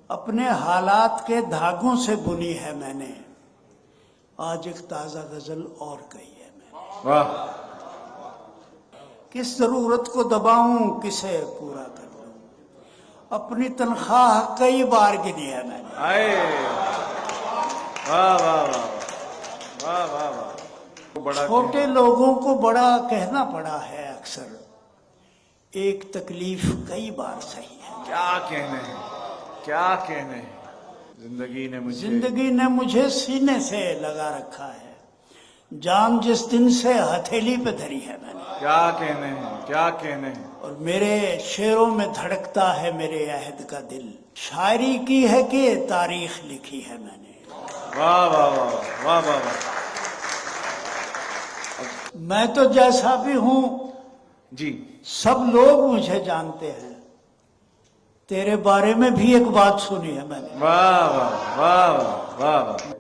اپنے حالات کے دھاگوں سے بنی ہے میں نے، آج ایک تازہ غزل اور کہی ہے میں نے۔ واہ، کس ضرورت کو دباؤں، کسے پورا کر لوں، اپنی تنخواہ کئی بار گنی ہے میں نے۔ آئے، واہ واہ واہ واہ واہ واہ، بڑا چھوٹے کہنا۔ لوگوں کو بڑا کہنا پڑا ہے اکثر، ایک تکلیف کئی بار سہی ہے۔ کیا کہنے ہیں، کیا کہنے ہیں، زندگی نے مجھے زندگی نے مجھے سینے سے لگا رکھا ہے، جان جس دن سے ہتھیلی پہ دھری ہے میں نے، کیا کہنے ہیں، کیا کہنے ہیں۔ اور میرے شعروں میں دھڑکتا ہے میرے عہد کا دل، شاعری کی ہے کہ تاریخ لکھی ہے میں نے۔ واہ واہ واہ واہ واہ واہ، میں تو جیسا بھی ہوں جی سب لوگ مجھے جانتے ہیں، تیرے بارے میں بھی ایک بات سنی ہے میں نے۔ واہ واہ واہ واہ واہ واہ۔